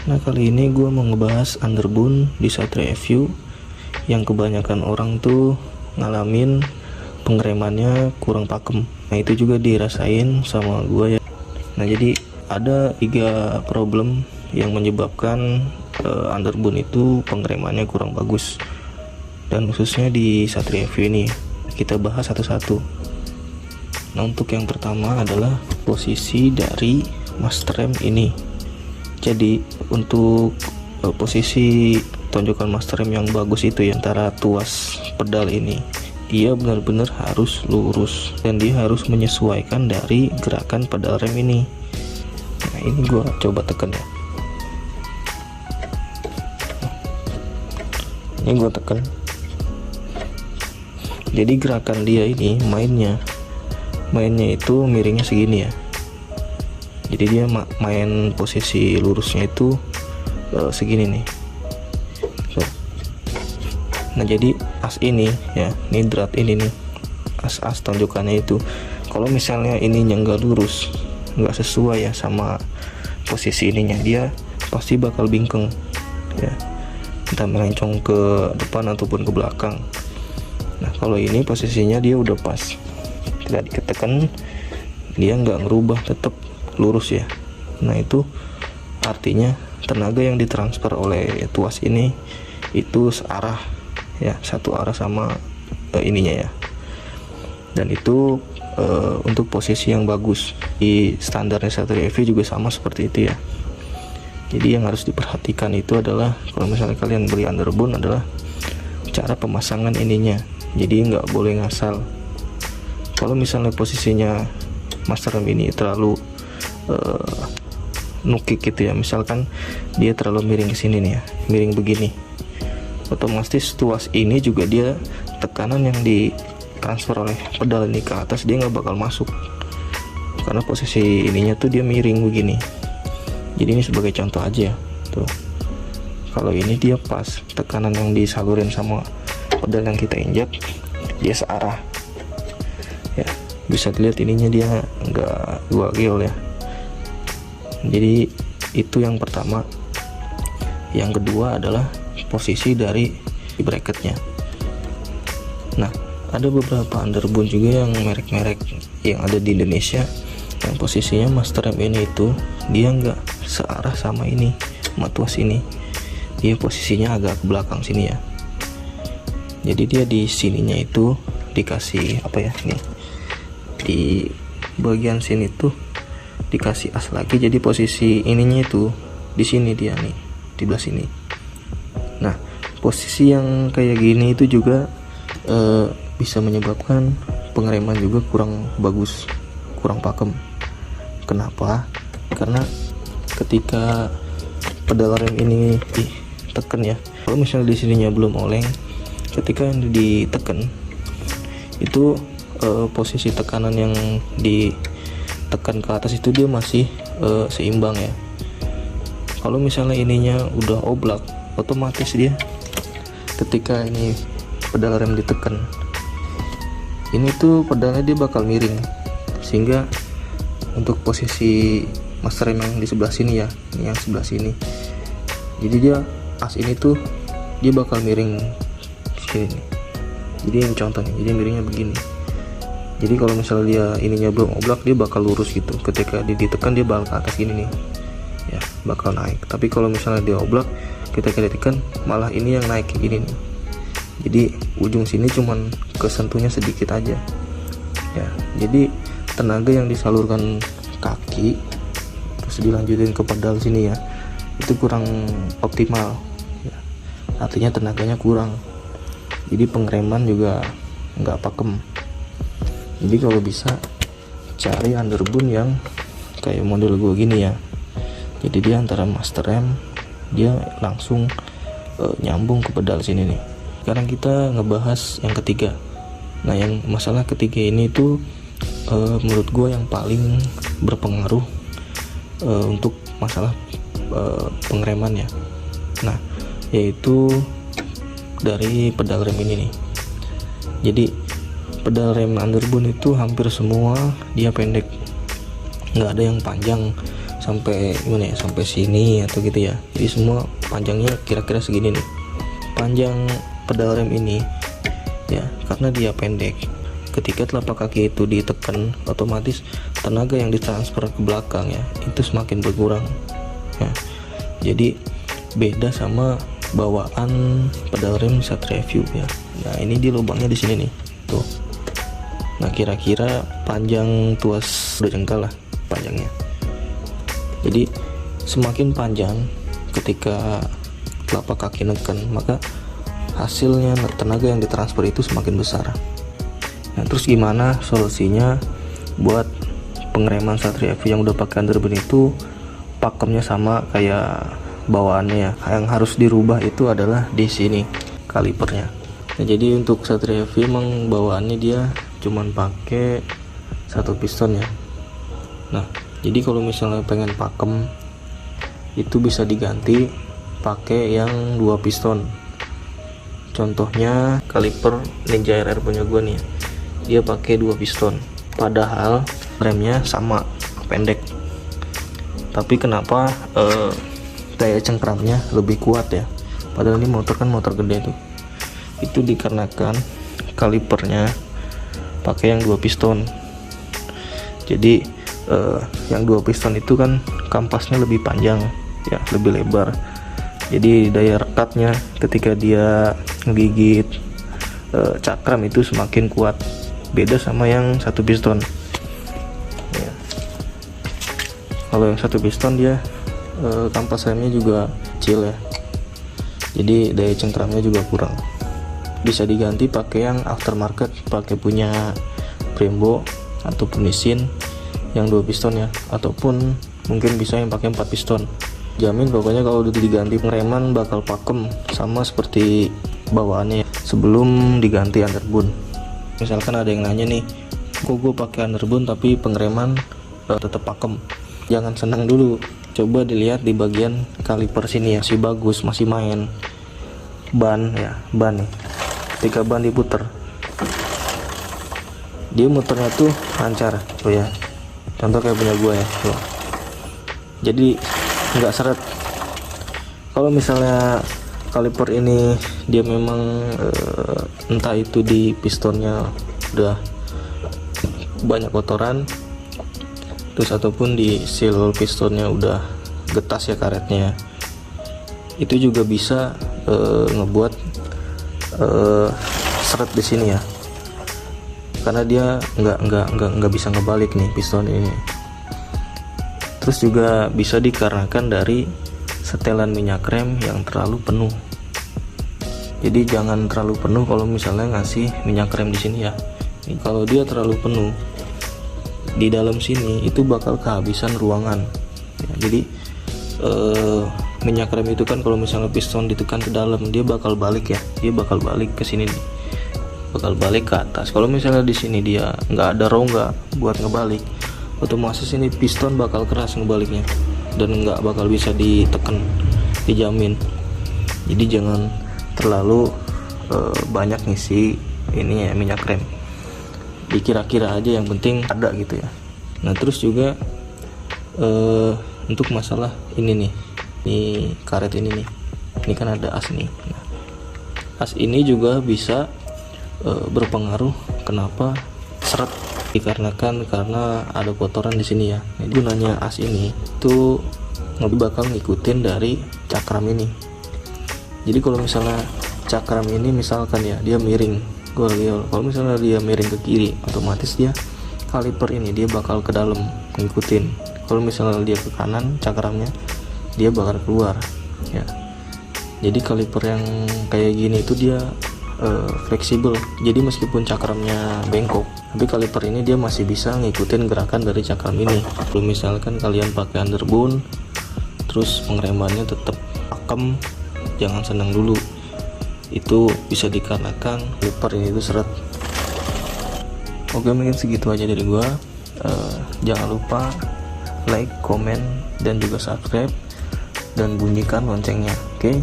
Nah, kali ini gue mau ngebahas underbone di Satria FU yang kebanyakan orang tuh ngalamin pengeremannya kurang pakem. Nah, itu juga dirasain sama gue ya. Nah, jadi ada 3 problem yang menyebabkan underbone itu pengeremannya kurang bagus, dan khususnya di Satria FU ini. Kita bahas satu-satu. Nah, untuk yang pertama adalah posisi dari master rem ini. Jadi untuk posisi tonjokan master rem yang bagus itu ya, antara tuas pedal ini, dia benar-benar harus lurus dan dia harus menyesuaikan dari gerakan pedal rem ini. Nah, ini gua coba tekan ya. Ini gua tekan. Jadi gerakan dia ini mainnya itu miringnya segini ya. Jadi dia main posisi lurusnya itu segini nih. Nah, jadi as ini ya, ini drat ini nih, as tonjokannya itu, kalau misalnya ininya nggak lurus, nggak sesuai ya sama posisi ininya, dia pasti bakal bingkeng ya, entah melencong ke depan ataupun ke belakang. Nah, kalau ini posisinya dia udah pas, tidak ditekan, dia nggak ngerubah, tetap lurus ya. Nah, itu artinya tenaga yang ditransfer oleh tuas ini itu searah ya, satu arah sama ininya ya. Dan itu untuk posisi yang bagus di standarnya Satria FU juga sama seperti itu ya. Jadi yang harus diperhatikan itu adalah kalau misalnya kalian beli underbone adalah cara pemasangan ininya. Jadi nggak boleh ngasal. Kalau misalnya posisinya master rem ini terlalu nukik gitu ya, misalkan dia terlalu miring ke sini nih ya, miring begini, otomatis tuas ini juga dia tekanan yang ditransfer oleh pedal ini ke atas dia nggak bakal masuk, karena posisi ininya tuh dia miring begini. Jadi ini sebagai contoh aja tuh, kalau ini dia pas, tekanan yang disalurin sama pedal yang kita injak dia searah ya, bisa dilihat ininya dia nggak gel ya. Jadi itu yang pertama. Yang kedua adalah posisi dari bracketnya. Nah, ada beberapa underbone juga yang merek-merek yang ada di Indonesia yang posisinya master rem ini itu dia nggak searah sama ini, sama tuas ini, dia posisinya agak ke belakang sini ya. Jadi dia di sininya itu dikasih apa ya, nih di bagian sini tuh dikasih as lagi, jadi posisi ininya itu di sini dia nih, di belah sini. Nah, posisi yang kayak gini itu juga bisa menyebabkan pengereman juga kurang bagus, kurang pakem. Kenapa? Karena ketika pedal rem ini ditekan ya, kalau misalnya di sininya belum oleng, ketika yang ditekan itu posisi tekanan yang ditekan ke atas itu dia masih seimbang ya. Kalau misalnya ininya udah oblak, otomatis dia ketika ini pedal rem ditekan, ini tuh pedalnya dia bakal miring, sehingga untuk posisi master rem yang di sebelah sini ya, ini yang sebelah sini, jadi dia as ini tuh dia bakal miring sini nih. Jadi yang contohnya, jadi miringnya begini. Jadi kalau misalnya dia ininya belum oblak, dia bakal lurus gitu. Ketika ditekan dia bakal ke atas gini nih ya, bakal naik. Tapi kalau misalnya dia oblak, kita tekan malah ini yang naik kayak gini nih. Jadi ujung sini cuman kesentuhnya sedikit aja ya. Jadi tenaga yang disalurkan kaki terus dilanjutin ke pedal sini ya, itu kurang optimal ya. Artinya tenaganya kurang, jadi pengereman juga nggak pakem. Jadi kalau bisa cari underbone yang kayak model gue gini ya. Jadi dia antara master rem dia langsung nyambung ke pedal sini nih. Sekarang kita ngebahas yang ketiga. Nah, yang masalah ketiga ini tuh menurut gue yang paling berpengaruh untuk masalah pengereman ya. Nah, yaitu dari pedal rem ini nih. Jadi pedal rem underbone itu hampir semua dia pendek, nggak ada yang panjang sampai gimana ya, sampai sini atau gitu ya. Jadi semua panjangnya kira-kira segini nih panjang pedal rem ini ya, karena dia pendek. Ketika telapak kaki itu ditekan, otomatis tenaga yang ditransfer ke belakang ya itu semakin berkurang ya. Jadi beda sama bawaan pedal rem Satria View ya. Nah ini di lubangnya di sini nih tuh. Nah kira-kira panjang tuas 2 jengkal lah panjangnya. Jadi semakin panjang ketika telapak kaki neken, maka hasilnya tenaga yang ditransfer itu semakin besar. Nah terus gimana solusinya buat pengereman Satria View yang udah pakai underbone itu pakemnya sama kayak bawaannya ya? Yang harus dirubah itu adalah di sini kalipernya. Nah jadi untuk Satria View emang bawaannya dia cuman pakai 1 piston ya. Nah jadi kalau misalnya pengen pakem itu bisa diganti pakai yang 2 piston. Contohnya kaliper Ninja RR punya gue nih, dia pakai 2 piston, padahal remnya sama pendek, tapi kenapa daya cengkramnya lebih kuat ya, padahal ini motor kan motor gede tuh. Itu dikarenakan kalipernya pakai yang 2 piston. Jadi yang 2 piston itu kan kampasnya lebih panjang ya, lebih lebar. Jadi daya rekatnya ketika dia ngegigit cakram itu semakin kuat, beda sama yang 1 piston ya. Kalau yang 1 piston dia kampas remnya juga kecil ya, jadi daya cengkramnya juga kurang. Bisa diganti pakai yang aftermarket, pakai punya Brembo ataupun Nissin yang 2 piston ya, ataupun mungkin bisa yang pakai 4 piston. Jamin pokoknya kalau udah diganti pengereman bakal pakem sama seperti bawaannya sebelum diganti underbone. Misalkan ada yang nanya nih, kok gue pakai underbone tapi pengereman tetap pakem? Jangan senang dulu, coba dilihat di bagian kaliper sini ya, masih bagus, masih main. Ban ya, ban nih, ketika ban diputer dia muternya tuh lancar tuh ya, contoh kayak punya gue ya tuh. Jadi nggak seret. Kalau misalnya kaliper ini dia memang entah itu di pistonnya udah banyak kotoran, terus ataupun di seal pistonnya udah getas ya karetnya, itu juga bisa ngebuat seret di sini ya, karena dia nggak bisa ngebalik nih piston ini. Terus juga bisa dikarenakan dari setelan minyak rem yang terlalu penuh. Jadi jangan terlalu penuh kalau misalnya ngasih minyak rem di sini ya. Ini kalau dia terlalu penuh di dalam sini itu bakal kehabisan ruangan ya. Jadi minyak rem itu kan kalau misalnya piston ditekan ke dalam dia bakal balik ya, dia bakal balik ke sini nih, bakal balik ke atas. Kalau misalnya di sini dia nggak ada rongga buat ngebalik, otomatis ini piston bakal keras ngebaliknya dan nggak bakal bisa ditekan, dijamin. Jadi jangan terlalu banyak ngisi ini ya minyak rem, dikira-kira aja, yang penting ada gitu ya. Nah terus juga untuk masalah ini nih, ini karet ini nih, ini kan ada as nih. Nah, as ini juga bisa berpengaruh kenapa seret, dikarenakan karena ada kotoran di sini ya. Jadi gunanya as ini tuh bakal ngikutin dari cakram ini. Jadi kalau misalnya cakram ini misalkan ya dia miring, kalau misalnya dia miring ke kiri, otomatis dia kaliper ini dia bakal ke dalam ngikutin. Kalau misalnya dia ke kanan, cakramnya dia bakal keluar ya. Jadi kaliper yang kayak gini itu dia fleksibel, jadi meskipun cakramnya bengkok, tapi kaliper ini dia masih bisa ngikutin gerakan dari cakram ini. Kalau misalkan kalian pakai underbone terus pengeremannya tetap pakem, jangan senang dulu, itu bisa dikarenakan kaliper ini itu seret. Oke, mungkin segitu aja dari gua. Jangan lupa like, komen, dan juga subscribe, dan bunyikan loncengnya. Oke.